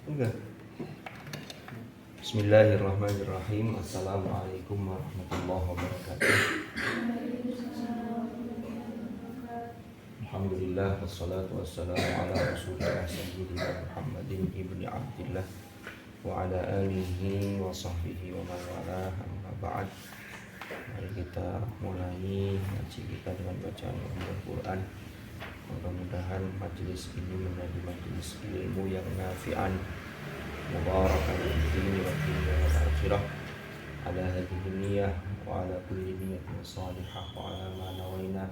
Enggak. Bismillahirrahmanirrahim. Assalamualaikum warahmatullahi wabarakatuh. Alhamdulillah wassalatu wassalamu ala Rasulillah sayyidina Muhammadin ibni Abdillah wa ala alihi wa sahbihi wa man walah, amma ba'd. Mari kita mulai ngaji kita dengan bacaan Al-Quran. Mudah-mudahan majelis ini menjadi majelis ilmu yang nafi'an, mubarakan fid-din wa dunya wal akhirah. Ala hadhihi niyyah wa ala kulli niyyatin salihah wa ala ma nawaina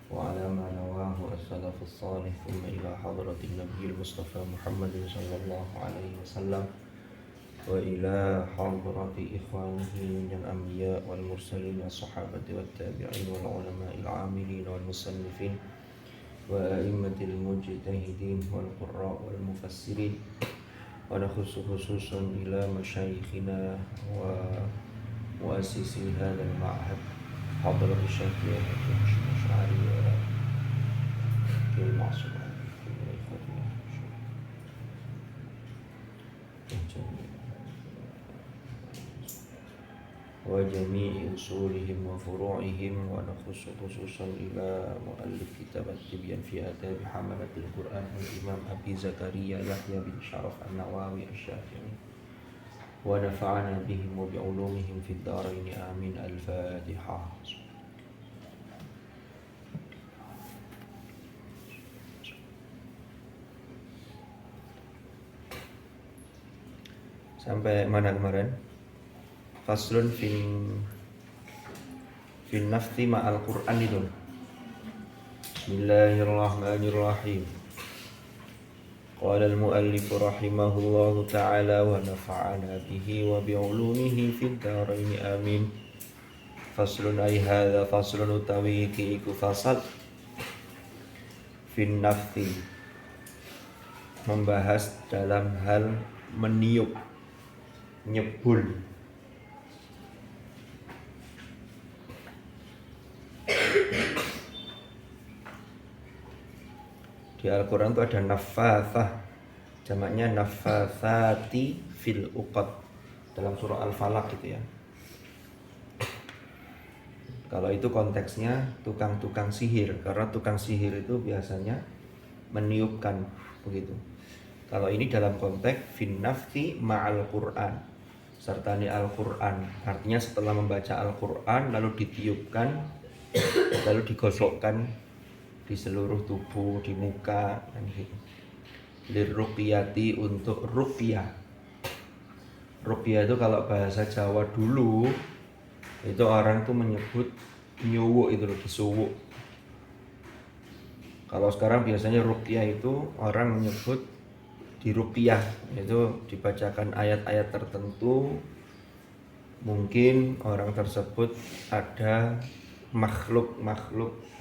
wa ala ma nawahu as-salafus salih, thumma ila hadratin nabiyil mustafa Muhammadin sallallahu alaihi wasallam wa ila hadrati ikhwanihi minal anbiya wal mursalin was sahabati wat tabi'in wal ulama'il 'amilin wal musannifin wa a'immatil mujtahidin wal qurra wal mufassirin. Wa nakhussu khususan ila masyayikhina wa muassisi hadzal ma'had hadrat Syekh Asy'ari wa Kiai Ma'sum wa jami'i usulihim wa furu'ihim. Wa nakhussu khususan ila muallif kitab at-tibyan fi adab hamalatil Qur'an al-Imam Abi Zakaria Yahya bin Syaraf an-Nawawi asy-Syafi'i wa nafa'ana bihim wa bi'ulumihim fid dharain amin. Al-Fatihah. Sampai mana kemarin? Faslun fin nafthi ma'al Qur'an itu. Bismillahirrahmanirrahim. Qala al-muallif rahimahullahu ta'ala wa nafa'ana bihi wa bi'ulumihi fid dharain amin. Faslun ay hadza faslun utawi iku fasal fin nafthi, membahas dalam hal meniup, nyebul. Di Al-Quran itu ada naffathah, jamaknya naffathati fil uqad, dalam surah Al-Falaq gitu ya. Kalau itu konteksnya tukang-tukang sihir, karena tukang sihir itu biasanya meniupkan begitu. Kalau ini dalam konteks fin nafthi ma'al Qur'an, sertani Al-Quran, artinya setelah membaca Al-Quran lalu ditiupkan, lalu digosokkan di seluruh tubuh, di muka, dan gitu. Lirruqyati, untuk ruqyah. Ruqyah itu kalau bahasa Jawa dulu itu orang tuh menyebut nyuwuk, itu loh, disuwuk. Kalau sekarang biasanya ruqyah itu orang menyebut diruqyah, itu dibacakan ayat-ayat tertentu. Mungkin orang tersebut ada makhluk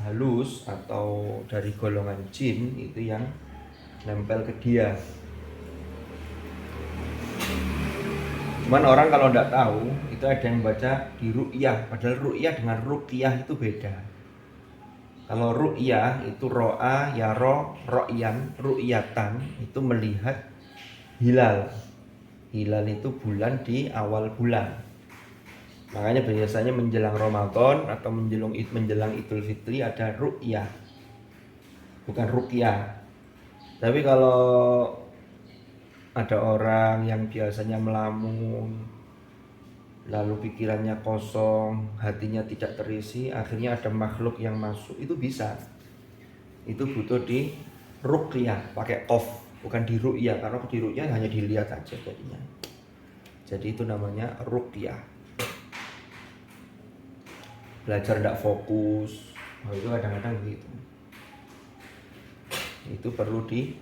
halus atau dari golongan jin itu yang nempel ke dia. Cuman orang kalau tidak tahu, itu ada yang baca di ru'yah, padahal ru'yah dengan ruqyah itu beda. Kalau ru'yah itu ro'a, yaro, ro'yan, ru'yatan, itu melihat hilal. Hilal itu bulan di awal bulan. Makanya biasanya menjelang Ramadan atau menjelang Idul Fitri ada ru'yah, bukan ruqyah. Tapi kalau ada orang yang biasanya melamun, lalu pikirannya kosong, hatinya tidak terisi, akhirnya ada makhluk yang masuk, itu bisa. Itu butuh di ruqyah, pakai qaf, bukan di ru'yah, karena di ru'yah hanya dilihat aja jadinya. Jadi itu namanya ruqyah. Belajar tidak fokus, itu kadang-kadang gitu. Itu perlu di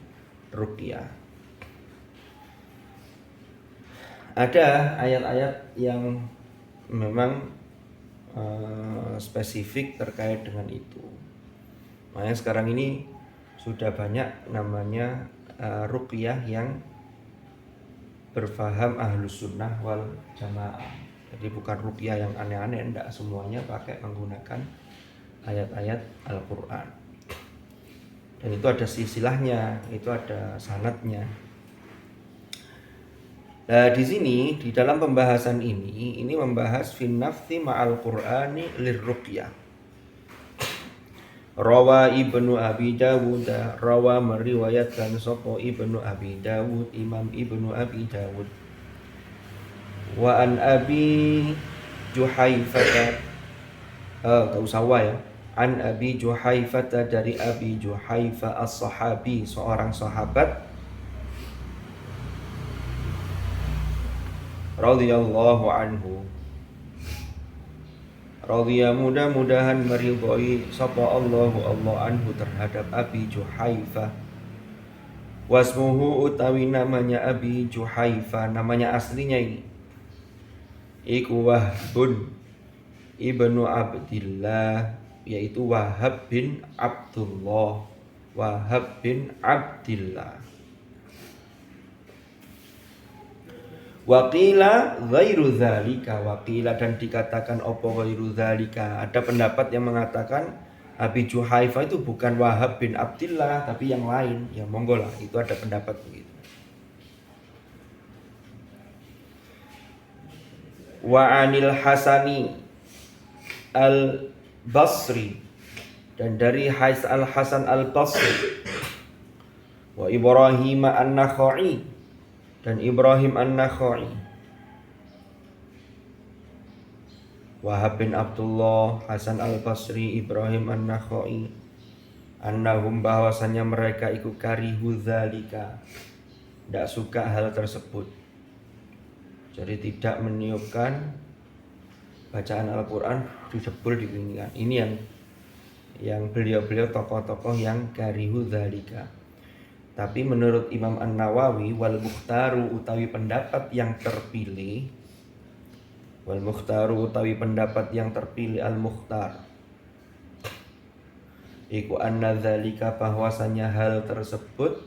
ruqyah. Ada ayat-ayat yang memang spesifik terkait dengan itu. Makanya sekarang ini sudah banyak namanya ruqyah yang berfaham ahlus sunnah wal jamaah. Jadi bukan ruqyah yang aneh-aneh, enggak, semuanya pakai menggunakan ayat-ayat Al-Quran. Dan itu ada silsilahnya, itu ada sanadnya. Nah, di sini di dalam pembahasan ini membahas fin nafthi ma'al Qur'ani lirruqyah. Rawa Ibnu Abi Dawud, rawa meriwayatkan sapa Ibnu Abi Dawud, Imam Ibnu Abi Dawud. Wa an Abi Juhaifah, gak usah wa ya. An Abi Juhaifah, dari Abi Juhaifah as-sahabi, seorang sahabat, radhiyallahu anhu. Radhiya, mudah-mudahan meridhoi sapa Allahu Allah anhu terhadap Abi Juhaifah. Wasmuhu, utawi namanya Abi Juhaifah, namanya aslinya ini iku Wahbun ibnu Abdillah, yaitu Wahab bin Abdullah. Wahab bin Abdillah. Waqila ghairu dzalika, waqila, dan dikatakan opo ghairu dzalika. Ada pendapat yang mengatakan Abi Juhaifah itu bukan Wahab bin Abdillah tapi yang lain. Ya monggo lah, itu ada pendapat begitu. Wa anil Hasani al-Basri, dan dari Al-Hasan al-Basri. Wa Ibrahim an-Nakhai, dan Ibrahim an-Nakhai. Wahab bin Abdullah, Hasan al-Basri, Ibrahim an-Nakhai, annahum, bahwasannya mereka iku karihu dzalika, tidak suka hal tersebut. Jadi tidak meniupkan bacaan Al-Quran dijebul di pinggiran. Ini yang beliau-beliau tokoh-tokoh yang karihu dzalika. Tapi menurut Imam An-Nawawi, wal mukhtaru, utawi pendapat yang terpilih, wal mukhtaru, utawi pendapat yang terpilih, al-mukhtar, iku anna dzalika, bahwasanya hal tersebut.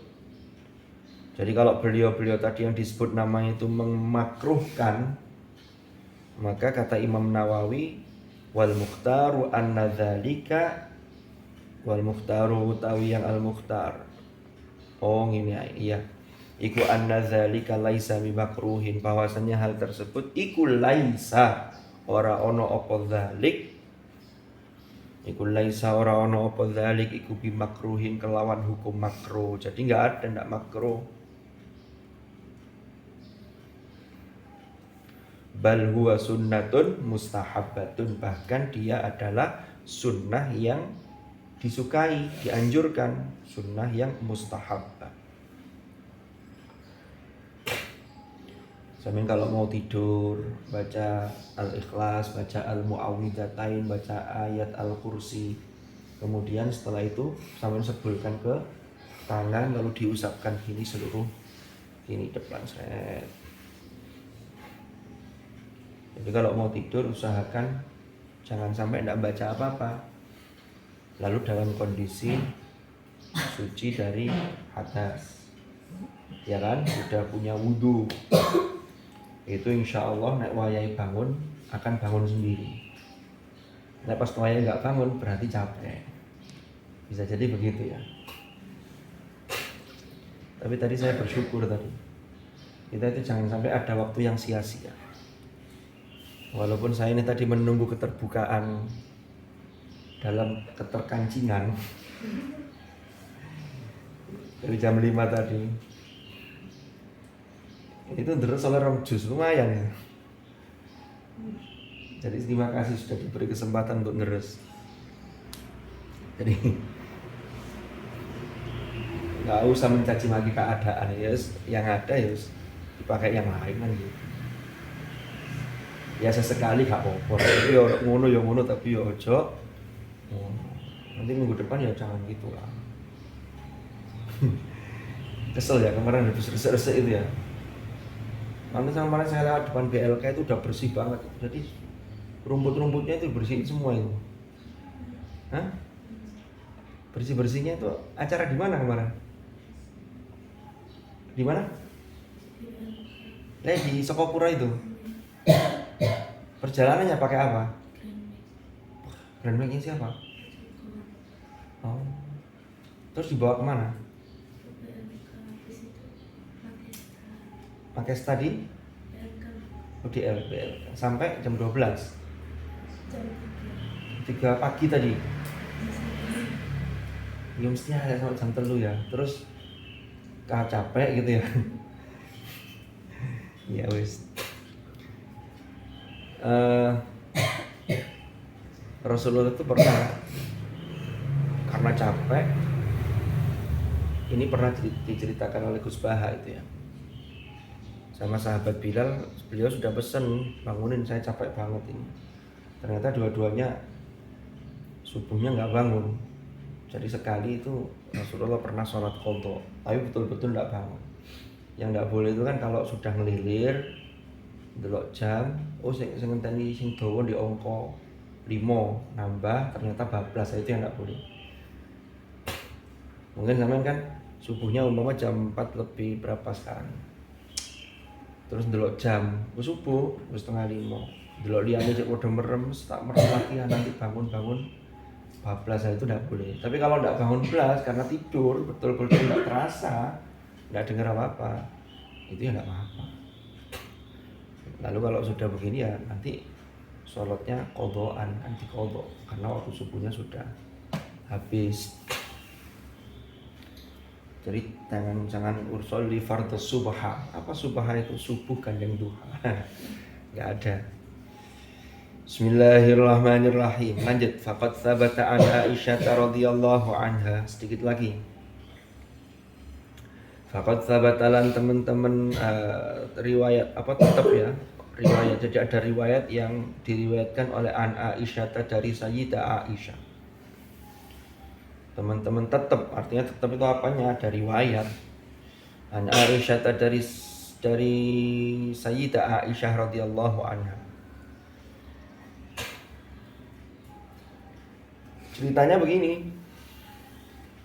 Jadi kalau beliau-beliau tadi yang disebut namanya itu memakruhkan, maka kata Imam Nawawi, wal mukhtaru anna dzalika, wal mukhtaru, utawi yang al-mukhtar. Oh ini iya. Iku anna dzalika laisa bimakruhin, bahwasanya hal tersebut iku laisa, ora ono apa dzalik. Iku laisa, ora ono apa dzalik, iku bimakruhin, kelawan hukum makruh. Jadi enggak ada, enggak makruh. Bal huwa sunnatun mustahabbatun, bahkan dia adalah sunnah yang disukai, dianjurkan, sunnah yang mustahabbah. Sampai kalau mau tidur baca Al-Ikhlas, baca Al-Mu'awwidzatain, baca ayat Al-Kursi. Kemudian setelah itu sampai sebulkan ke tangan, lalu diusapkan gini seluruh ini depan set. Jadi kalau mau tidur usahakan jangan sampai tidak baca apa-apa. Lalu dalam kondisi suci dari hadas, ya kan, sudah punya wudhu, itu insya Allah nek wayai bangun akan bangun sendiri. Nek pas wayai nggak bangun berarti capek, bisa jadi begitu ya. Tapi tadi saya bersyukur tadi, kita itu jangan sampai ada waktu yang sia-sia. Walaupun saya ini tadi menunggu keterbukaan dalam keterkancingan dari jam 5 tadi, itu terus oleh rom jus, lumayan ya. Jadi terima kasih sudah diberi kesempatan untuk ngeres. Jadi nggak usah mencaci maki keadaan ya, yang ada ya dipakai yang lain kan gitu. Ya sesekali gak apa-apa, tapi ya ngono ya ngono, tapi ya ojo. Nanti minggu depan ya jangan gitu lah. Kesel ya kemarin habis resek-resek itu ya. Nanti sama kemarin saya lewat depan BLK itu udah bersih banget. Jadi rumput-rumputnya itu bersihin semua itu. Hah? Bersih-bersihnya itu acara di mana kemarin? Di mana? Di Sokopura itu. Perjalanannya pakai apa? Grand Max siapa? Oh. Terus dibawa kemana? Pakai study? BL sampai jam 12. Jam 3 pagi tadi. Ya mesti ada sampai jam 3 ya. Terus capek gitu ya. Ya wis. Rasulullah itu pernah karena capek, ini pernah diceritakan oleh Gus Baha itu ya, sama sahabat Bilal, beliau sudah pesen, bangunin saya capek banget ini. Ternyata dua-duanya subuhnya nggak bangun. Jadi sekali itu Rasulullah pernah sholat qadha, tapi betul-betul nggak bangun. Yang nggak boleh itu kan kalau sudah ngelilir, delok jam, sing ngenteni sing dawa di angka 5 nambah ternyata bablas, itu yang nggak boleh. Mungkin sampean kan subuhnya umpama jam 4 lebih berapa sekarang, terus delok jam, subuh wis 4:30, delok liyane cek padha merem, tak merem lagi nanti bangun bablas, itu tidak boleh. Tapi kalau tidak bangun belas karena tidur betul-betul tidak terasa, tidak dengar apa-apa, itu ya tidak apa-apa. Lalu kalau sudah begini ya nanti sholatnya qadhaan, kan diqadha karena waktu subuhnya sudah habis. Jadi jangan ursol li fardhu subha. Apa subha itu? Subuh gandeng duha. Enggak ada. Bismillahirrahmanirrahim. Lanjut. Faqad tsabata an Aisyah radhiyallahu anha. Sedikit lagi. Faqad tsabata lan teman-teman riwayat apa tetap ya. Riwayat. Jadi ada riwayat yang diriwayatkan oleh an Aisyah dari Sayyidah Aisyah. Teman-teman tetap, artinya tetap itu apanya? Ada riwayat. An Aisyah dari Sayyidah Aisyah radhiyallahu anha. Ceritanya begini.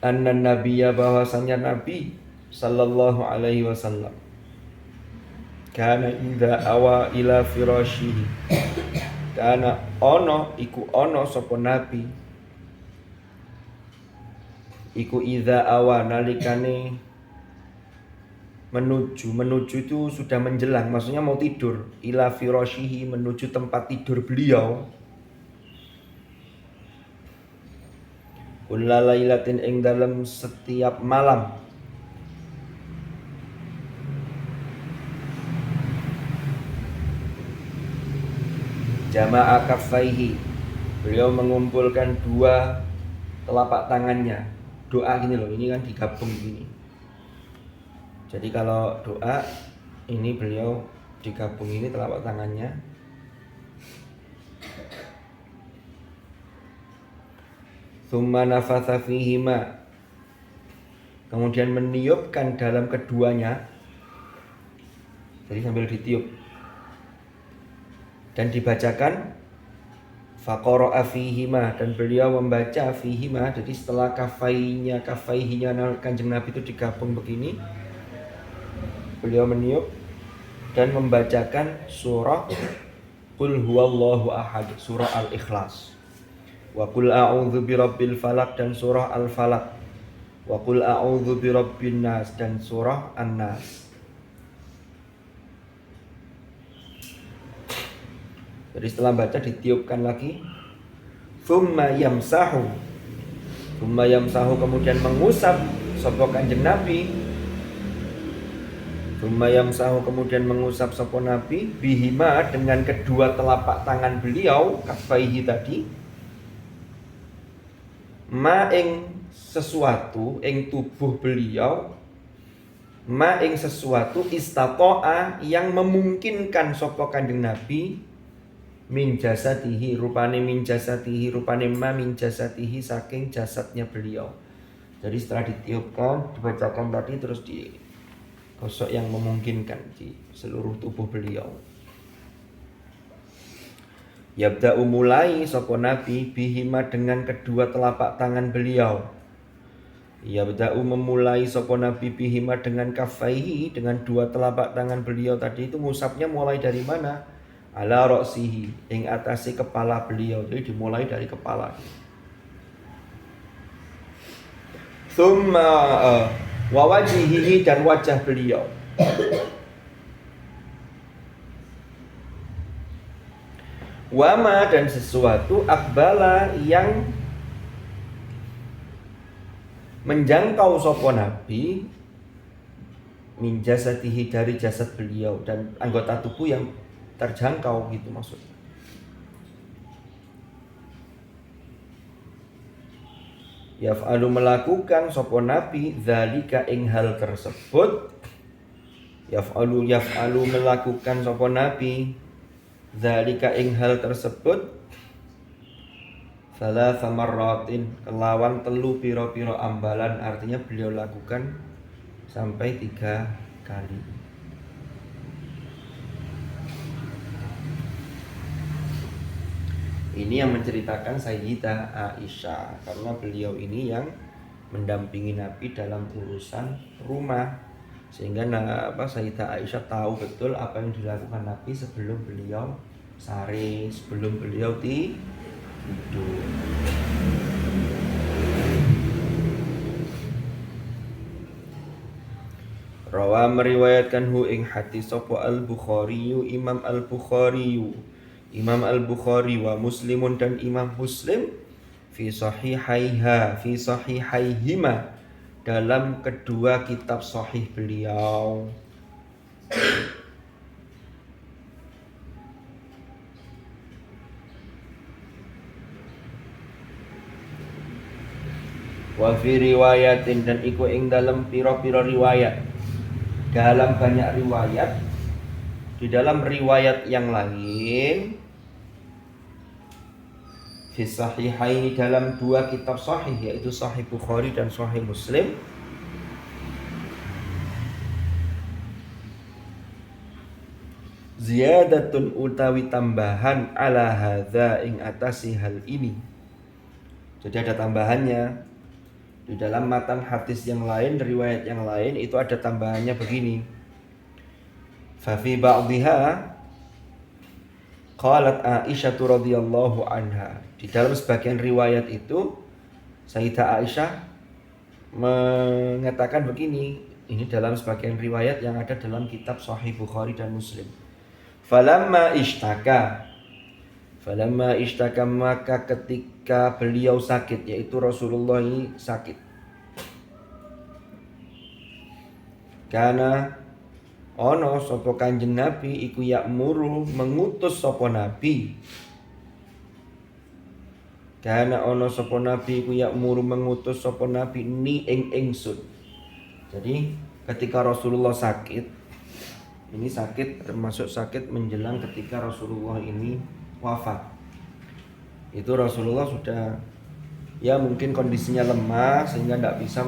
Annan nabiyya, bahwasanya Nabi sallallahu alaihi wasallam, kana idza awa ila firashihi, kana ono sapa Nabi iku idza awa nalikane menuju itu sudah menjelang, maksudnya mau tidur, ila firashihi menuju tempat tidur beliau, kullalailatin ing dalam setiap malam, jama'a kaffaihi, beliau mengumpulkan dua telapak tangannya. Doa gini loh, ini kan digabung gini. Jadi kalau doa ini beliau digabung ini telapak tangannya. Tsumma nafatha fihima, kemudian meniupkan dalam keduanya. Jadi sambil ditiup dan dibacakan faqara'a fihima, dan beliau membaca fihima. Jadi setelah kafaihinya Kanjeng Nabi itu digabung begini, beliau meniup dan membacakan surah Qul huwallahu ahad, surah Al-Ikhlas, wa qul a'udzu birabbil falaq, dan surah Al-Falaq, wa qul a'udzu birabbin nas, dan surah An-Nas. Jadi setelah baca ditiupkan lagi. Tsumma yamsahu, kemudian mengusap sapa Kanjeng Nabi. Tsumma yamsahu, kemudian mengusap sapa Nabi bihima, dengan kedua telapak tangan beliau, kafaihi tadi, ma ing sesuatu ing tubuh beliau, ma ing sesuatu istata'a yang memungkinkan sapa Kanjeng Nabi, min jasatihi, rupane ma min jasatihi, saking jasadnya beliau. Jadi setelah ditiupkan, dibacakan tadi, terus digosok yang memungkinkan di seluruh tubuh beliau. Yabda'u, mulai sapa Nabi bihima, dengan kedua telapak tangan beliau. Yabda'u, memulai sapa Nabi bihima, dengan kafaihi, dengan dua telapak tangan beliau tadi itu ngusapnya mulai dari mana? Ala ra'sihi, ing atasi kepala beliau. Jadi dimulai dari kepala. Tsumma wa wajihihi, dan wajah beliau. Wama dan sesuatu akbala yang menjangkau sopo nabi min jasadihi dari jasad beliau, dan anggota tubuh yang terjangkau gitu maksudnya. Yaf'alu melakukan sopo nabi zalika ing hal tersebut. Yaf'alu melakukan sopo nabi zalika ing hal tersebut salatsa marratin kelawan telu piro-piro ambalan, artinya beliau lakukan sampai 3 kali. Ini yang menceritakan Sayyidah Aisyah, karena beliau ini yang mendampingi Nabi dalam urusan rumah, sehingga Sayyidah Aisyah tahu betul apa yang dilakukan Nabi sebelum beliau sare, sebelum beliau tidur. Rawa meriwayatkan hu ing hadis sapa Al-Bukhari, Imam Al-Bukhari wa Muslimun dan Imam Muslim fi sahihaihima dalam kedua kitab sahih beliau. Wa fi riwayatin dan iku ing dalam pira-pira riwayat, dalam banyak riwayat, di dalam riwayat yang lain fi sahihaini dalam dua kitab sahih, yaitu Sahih Bukhari dan Sahih Muslim, ziyadatun utawi tambahan ala hadza ing atasi hal ini. Jadi ada tambahannya. Di dalam matan hadis yang lain, riwayat yang lain itu ada tambahannya begini. Fa fi ba'dihha qalat Aisyah radhiyallahu anha. Di dalam sebagian riwayat itu Sayyidah Aisyah mengatakan begini. Ini dalam sebagian riwayat yang ada dalam kitab Sahih Bukhari dan Muslim. Falamma ishtaka maka ketika beliau sakit, yaitu Rasulullah ini sakit. Karena ono sapa Kanjeng Nabi iku ya'muru mengutus sapa Nabi. Karena ono sapa Nabi iku ya'muru mengutus sapa Nabi ni ing ingsun. Jadi ketika Rasulullah sakit, ini sakit termasuk sakit menjelang ketika Rasulullah ini wafat. Itu Rasulullah sudah ya mungkin kondisinya lemah sehingga tidak bisa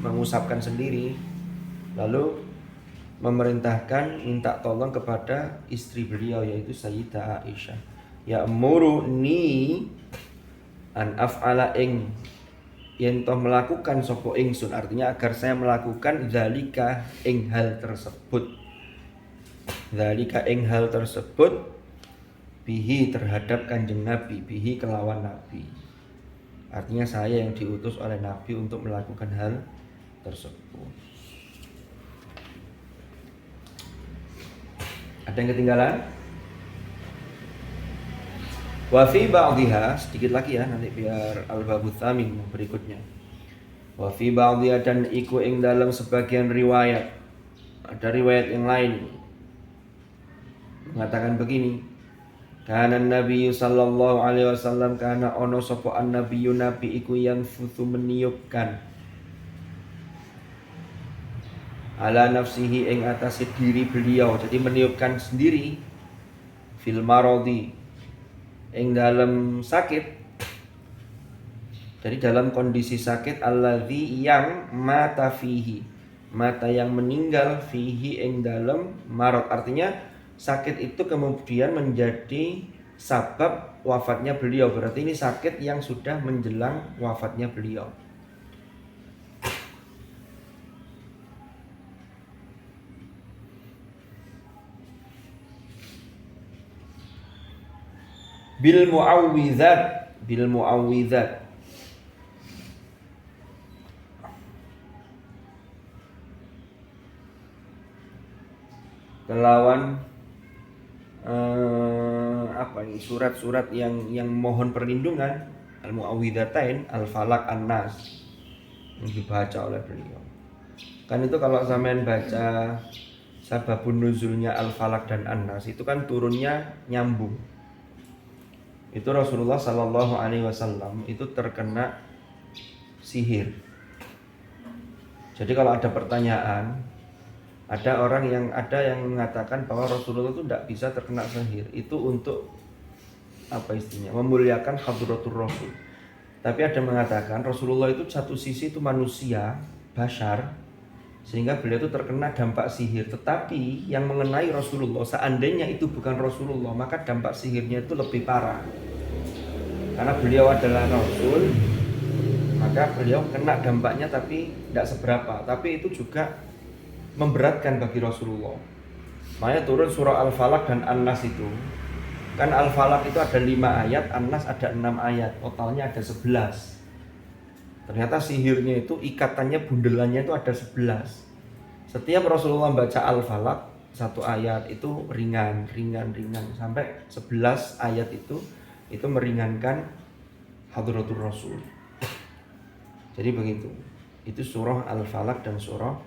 mengusapkan sendiri. Lalu memerintahkan minta tolong kepada istri beliau, yaitu Sayyidah Aisyah. Ya'muruni an af'ala ing yen toh melakukan sapa ingsun, artinya agar saya melakukan zalika ing hal tersebut. Zalika ing hal tersebut bihi terhadap Kanjeng Nabi, bihi kelawan Nabi. Artinya saya yang diutus oleh Nabi untuk melakukan hal tersebut. Ada yang ketinggalan? Wa fi ba'dihha, sedikit lagi ya nanti biar al-babut tsamin berikutnya. Wa fi ba'dihha dan iku ing dalam sebagian riwayat, ada riwayat yang lain mengatakan begini. Kana Nabi sallallahu alaihi wasallam kana ono sapa an-nabiyyu nabi iku yang futu meniupkan ala nafsihi ing atase diri beliau. Jadi meniupkan sendiri fil maradi ing dalam sakit. Jadi dalam kondisi sakit, alladzi yang mata fihi, mata yang meninggal fihi ing dalam marad, artinya sakit itu kemudian menjadi sabab wafatnya beliau. Berarti ini sakit yang sudah menjelang wafatnya beliau. Bil mu'awwidhat kelawan surat-surat yang mohon perlindungan, Al-Mu'awwidhatain, Al-Falaq, An-Nas, yang dibaca oleh beliau. Kan itu kalau sampean baca sababun nuzulnya Al-Falaq dan An-Nas itu kan turunnya nyambung. Itu Rasulullah Sallallahu Alaihi Wasallam itu terkena sihir. Jadi kalau ada pertanyaan, ada orang yang mengatakan bahwa Rasulullah itu tidak bisa terkena sihir. Itu untuk apa istilahnya? Memuliakan hadratur Rasul. Tapi ada mengatakan Rasulullah itu satu sisi itu manusia, bashar, sehingga beliau itu terkena dampak sihir. Tetapi yang mengenai Rasulullah, seandainya itu bukan Rasulullah, maka dampak sihirnya itu lebih parah. Karena beliau adalah Rasul, maka beliau kena dampaknya tapi tidak seberapa. Tapi itu juga memberatkan bagi Rasulullah. Makanya turun surah Al-Falaq dan An-Nas itu. Kan Al-Falaq itu ada 5 ayat, An-Nas ada 6 ayat, totalnya ada 11. Ternyata sihirnya itu ikatannya, bundelannya itu ada 11. Setiap Rasulullah baca Al-Falaq 1 ayat itu ringan sampai 11 ayat itu meringankan hadratur Rasul. Jadi begitu. Itu surah Al-Falaq dan surah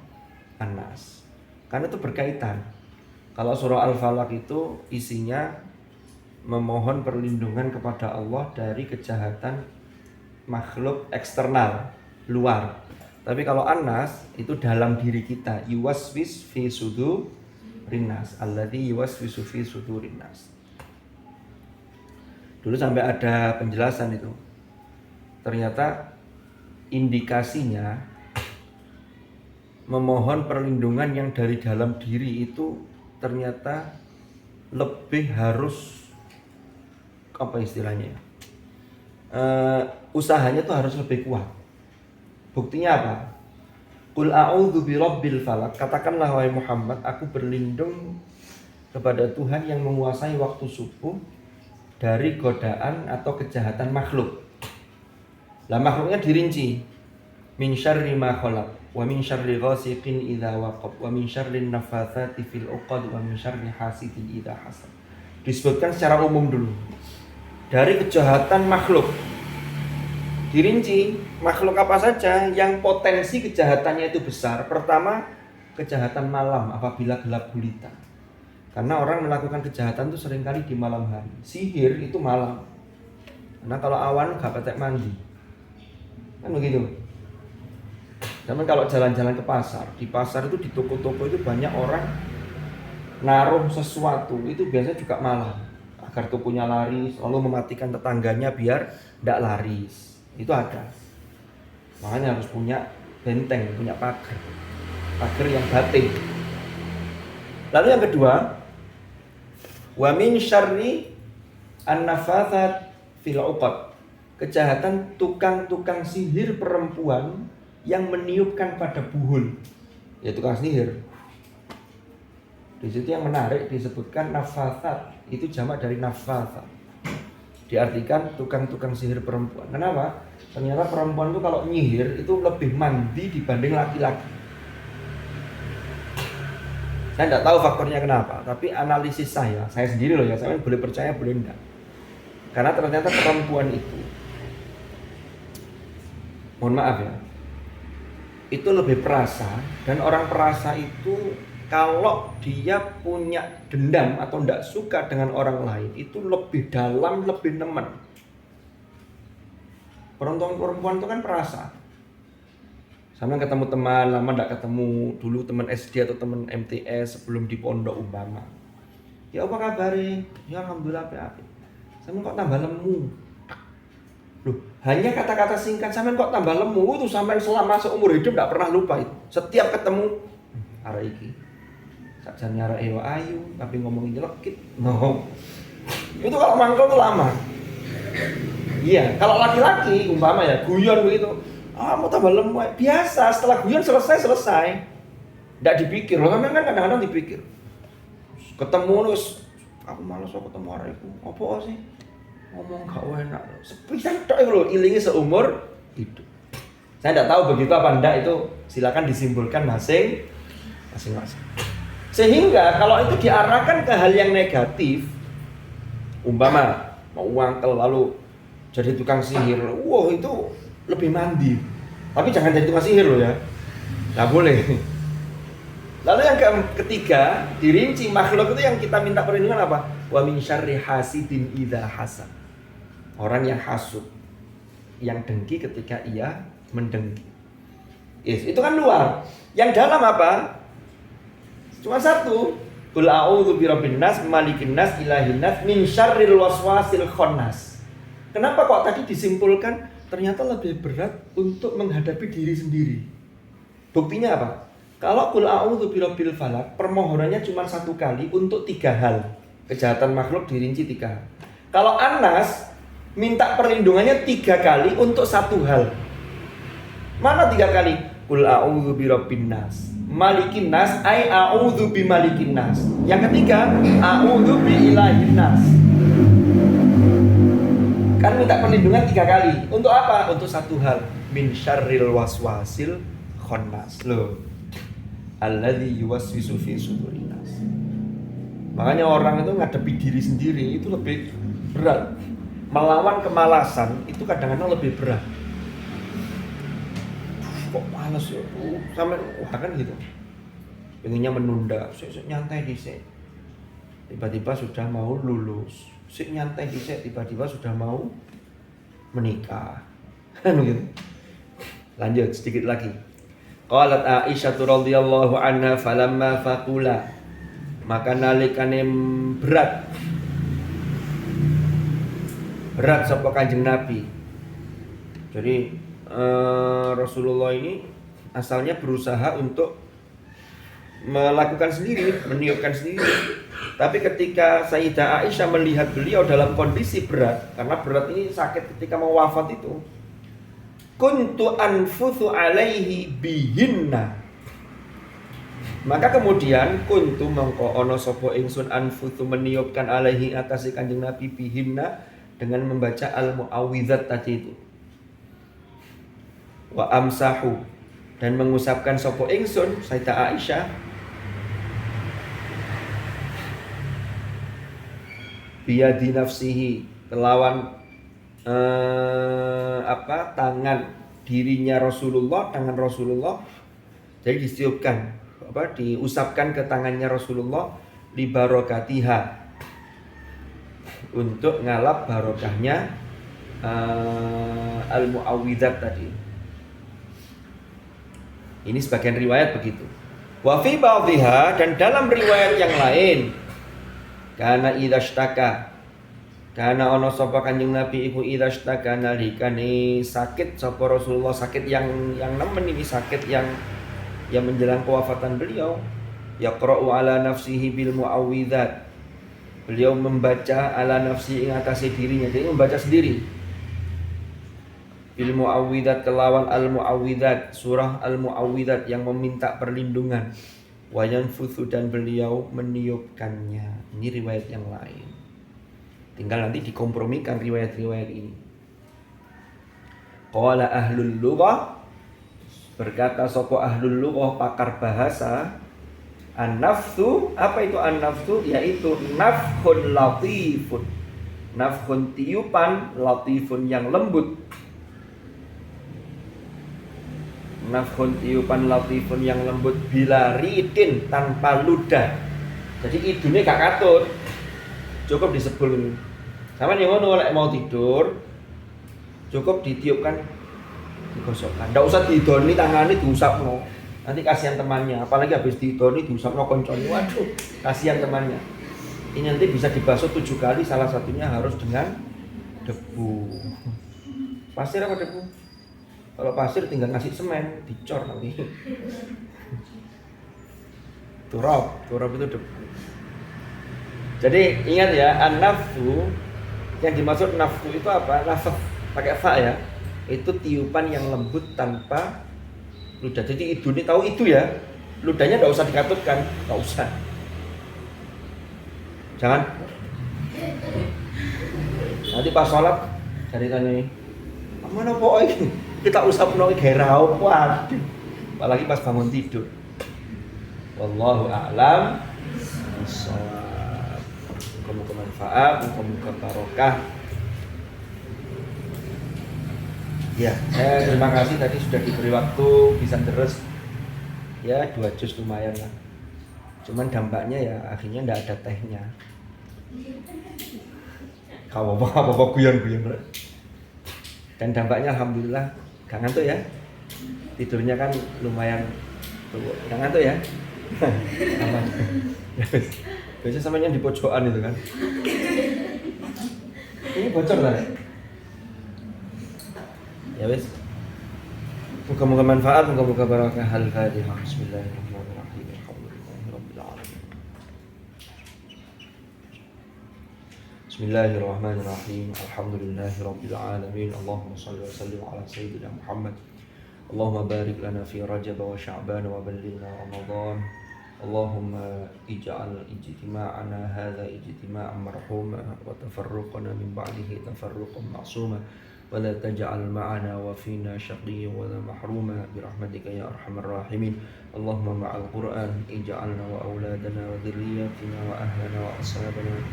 An-Nas. Karena itu berkaitan. Kalau surah Al-Falaq itu isinya memohon perlindungan kepada Allah dari kejahatan makhluk eksternal, luar. Tapi kalau An-Nas itu dalam diri kita, yuwaswis fi sudurinnas, alladzi yuwaswisu fi sudurinnas. Dulu sampai ada penjelasan itu. Ternyata indikasinya memohon perlindungan yang dari dalam diri itu ternyata lebih harus apa istilahnya, usahanya tuh harus lebih kuat. Buktinya apa? Qul a'udzu birabbil falaq. Katakanlah wahai Muhammad, aku berlindung kepada Tuhan yang menguasai waktu subuh dari godaan atau kejahatan makhluk. Lah makhluknya dirinci. Min syarri ma khalaq wa min syarri ghasiqin idza waqab wa min syarri naffatsati fil 'uqad wa min syarri hasidin idza hasad. Disebutkan secara umum dulu. Dari kejahatan makhluk. Dirinci makhluk apa saja yang potensi kejahatannya itu besar. Pertama, kejahatan malam apabila gelap gulita. Karena orang melakukan kejahatan itu seringkali di malam hari. Sihir itu malam. Karena kalau awan gak patek mandi. Kan begitu. Cuman kalau jalan-jalan ke pasar, di pasar itu di toko-toko itu banyak orang naruh sesuatu, itu biasanya juga malam agar tokonya laris, lalu mematikan tetangganya biar tidak laris. Itu ada. Makanya harus punya benteng, punya pagar yang batik. Lalu yang kedua, wa min syarri an-naffatsat fil 'uqad. Kejahatan tukang-tukang sihir perempuan yang meniupkan pada buhul, ya tukang sihir. Di situ yang menarik disebutkan naffatsat, itu jamak dari naffatsah. Diartikan tukang-tukang sihir perempuan. Kenapa? Ternyata perempuan itu kalau nyihir itu lebih mandi dibanding laki-laki. Saya tidak tahu faktornya kenapa, tapi analisis saya sendiri loh ya, saya boleh percaya boleh enggak. Karena ternyata perempuan itu, mohon maaf ya, itu lebih perasa, dan orang perasa itu kalau dia punya dendam atau tidak suka dengan orang lain itu lebih dalam, lebih nemen. Perempuan itu kan perasa. Sama ketemu teman, lama tidak ketemu, dulu teman SD atau teman MTS sebelum di pondok umpama. Ya apa kabarnya? Ya alhamdulillah apik. Sama kok tambah lemu. Loh, hanya kata-kata singkat sampean kok tambah lemu itu sampean selama seumur hidup tidak pernah lupa itu. Setiap ketemu arek iki. Sakjane arek ayu tapi ngomongin nyelekit. No. Itu kalau mangkel tuh lama. Iya, kalau laki-laki umpama ya guyon begitu. Ah, mau tambah lemu biasa, setelah guyon selesai. Tidak dipikir. Loh, kan kadang-kadang dipikir. Ketemu terus aku malas ketemu arek iku. Apa sih? Ngomong gak enak, sepisan tok lho, ilingi seumur hidup. Saya tidak tahu begitu apa enggak, itu silakan disimpulkan masing-masing. Sehingga kalau itu diarahkan ke hal yang negatif, Umpama mau wangkel lalu jadi tukang sihir, wow itu lebih mandi. Tapi jangan jadi tukang sihir loh ya, nggak boleh. Lalu yang ketiga, dirinci makhluk itu yang kita minta perlindungan apa? Wa min syarri hasidin idza hasad. Orang yang hasud, yang dengki ketika ia mendengki. Yes, itu kan luar. Yang dalam apa? Cuma satu. Qul a'udzu birabbin nas, malikin nas, ilahin nas, min syarril waswasil khannas. Kenapa kok tadi disimpulkan ternyata lebih berat untuk menghadapi diri sendiri? Buktinya apa? Kalau qul a'udzu birabbil falaq, permohonannya cuma satu kali untuk 3 hal. Kejahatan makhluk dirinci 3 hal. Kalau Anas minta perlindungannya 3 kali untuk 1 hal. Mana 3 kali? Qul a'udzu birabbin nas, malikin nas, ai a'udzu bimalikin nas. Yang ketiga, a'udzu biilahin nas. Kan minta perlindungan 3 kali. Untuk apa? Untuk 1 hal. Min syarril waswasil khannas. Loh. Alladzi yuwaswisu fi sudurin nas. Makanya orang itu ngadepi diri sendiri itu lebih berat. Melawan kemalasan itu kadang-kadang lebih berat. Kok malas ya? Sampai kan gitu. Pengennya menunda, nyantai dhisik. Tiba-tiba sudah mau lulus. Nyantai dhisik, tiba-tiba sudah mau menikah. Kan gitu. Lanjut sedikit lagi. Qalat Aisyah radhiyallahu anha falamma faqula, maka nalikane berat sapa Kanjeng Nabi. Jadi Rasulullah ini asalnya berusaha untuk melakukan sendiri, meniupkan sendiri. Tapi ketika Sayyidah Aisyah melihat beliau dalam kondisi berat, karena berat ini sakit ketika mau wafat itu, kuntu anfuthu alaihi bihinna. Maka kemudian kuntu mengko ana sapa ingsun anfuthu meniupkan alaihi atas Kanjeng Nabi bihinna dengan membaca al-muawwidzat tadi itu. Wa amsahu, dan mengusapkan sapa ingsun Sayyidah Aisyah biyadi nafsihi, kelawan tangan dirinya Rasulullah, tangan Rasulullah. Jadi ditiupkan, diusapkan ke tangannya Rasulullah li barokatiha, untuk ngalap barokahnya al-muawwidzat tadi. Ini sebagian riwayat begitu. Wa fi ba'dhiha, dan dalam riwayat yang lain, kana idzashtaka, karena ono sapa Kanjeng Nabi iku idzashtaka nalikane sakit sapa Rasulullah, sakit yang nemen ini, sakit yang menjelang kewafatan beliau. Yaqra'u ala nafsihi bil muawwidzat, beliau membaca ala nafsi ing atase dirinya, jadi membaca sendiri. Bil muawwidzat, kelawan al muawwidzat, surah al muawwidzat yang meminta perlindungan. Wa yanfuthu, dan beliau meniupkannya. Ini riwayat yang lain. Tinggal nanti dikompromikan riwayat-riwayat ini. Qala ahlul lughah, berkata sapa ahlul lughah, pakar bahasa, an-nafsu, apa itu an-nafsu? Yaitu nafkhun latifun. Nafkhun tiupan, latifun yang lembut. Nafkhun tiupan latifun yang lembut, bila ridin, tanpa ludah. Jadi idune gak katut, cukup disebul. Sama nih ngono, lek mau tidur cukup ditiupkan, digosokkan. Ndak usah didoni tangane diusapno. Nanti kasihan temannya, apalagi habis didoni diusapno koncone. Waduh, kasihan temannya. Ini nanti bisa dibasuh 7 kali, salah satunya harus dengan debu. Pasir apa debu? Kalau pasir tinggal ngasih semen, dicor nanti. Turab itu debu. Jadi ingat ya, an-nafsu, yang dimaksud nafsu itu apa? Nafs pakai fa ya. Itu tiupan yang lembut tanpa ludah. Jadi idune tahu itu ya. Ludahnya enggak usah dikatutkan, enggak usah. Jangan. Nanti pas sholat dari tanya, mana po ini? Kita usapno iki raup, waduh. Apalagi pas bangun tidur. Wallahu a'lam bishawab. Muka-muka manfaat, muka-muka barokah. Ya, saya terima kasih tadi sudah diberi waktu bisa terus. Ya 2 juz lumayan lah. Cuman dampaknya ya akhirnya nggak ada tehnya. Apa-apa guyon-guyon. Dan dampaknya alhamdulillah gak ngantuk ya. Tidurnya kan lumayan tuh. Gak ngantuk ya. Aman. Biasanya samanya di pojokan itu kan. Ini bocor lah. Ya wes. Muka-muka manfaat, muka-muka barakah. Al-Fatihah. Bismillahirrahmanirrahim. Alhamdulillahirabbil alamin. Bismillahirrahmanirrahim. Alhamdulillahirabbil alamin. Allahumma shalli wa sallim ala sayyidina Muhammad. Allahumma barik lana fi Rajab wa Sya'ban wa ballighna Ramadan. Allahumma ij'al ijtima'ana hadza ijtima'an marhuma wa tafarruqana min ba'dihi tafarruqan ma'suma wa la taj'al ma'ana wa fina shaqiyyan wa la mahruma bi rahmatika ya arhamar rahimin. Allahumma ma'al Qur'an ij'alna wa auladana wa dhurriyyatina wa ahlana wa ashabana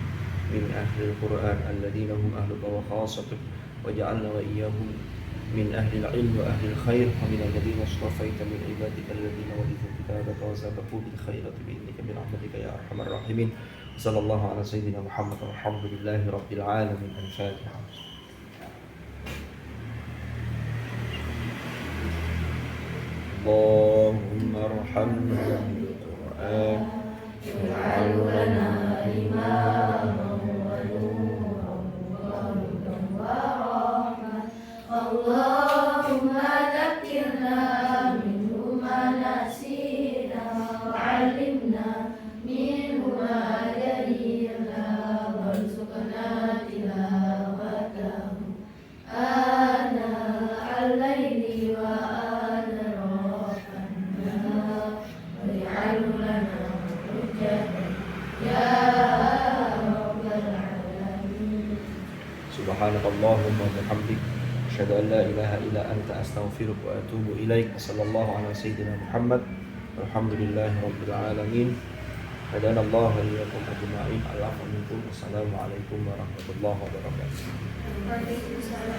min ahli al-Qur'an alladhina hum ahluka wa khassatuka waj'alna wa iyyahum min ahli al-ilm wa ahli al-khair wa min alladhina istafaita min ibadika alladhina warithu kitabaka wa sabaqu bil khairati bi idnika bi rahmatika ya arhamar rahimin. Sallallahu ala sayyidina Muhammad walhamdulillahi rabbil alamin. Al-Fatihah. Allahumma arhamna bil Qur'an wa'al lana imaman Allahumma dzakirna minhu ma nasina wa 'allimna minhu ma jahilna warzuqna tilawatahu ana al-laili wa ana rafa'na waj'alhu lana hujjatan ya rabbal alamin. Subhanakallahumma wa bihamdik asyhadu an la ilaha illa anta astaghfiruka wa atubu ilaik. Sallallahu ala sayyidina Muhammad walhamdulillahi rabbil alamin. Hadanallahu wa iyyakum ajma'in. Assalamualaikum warahmatullahi wabarakatuh. Waalaikumsalam.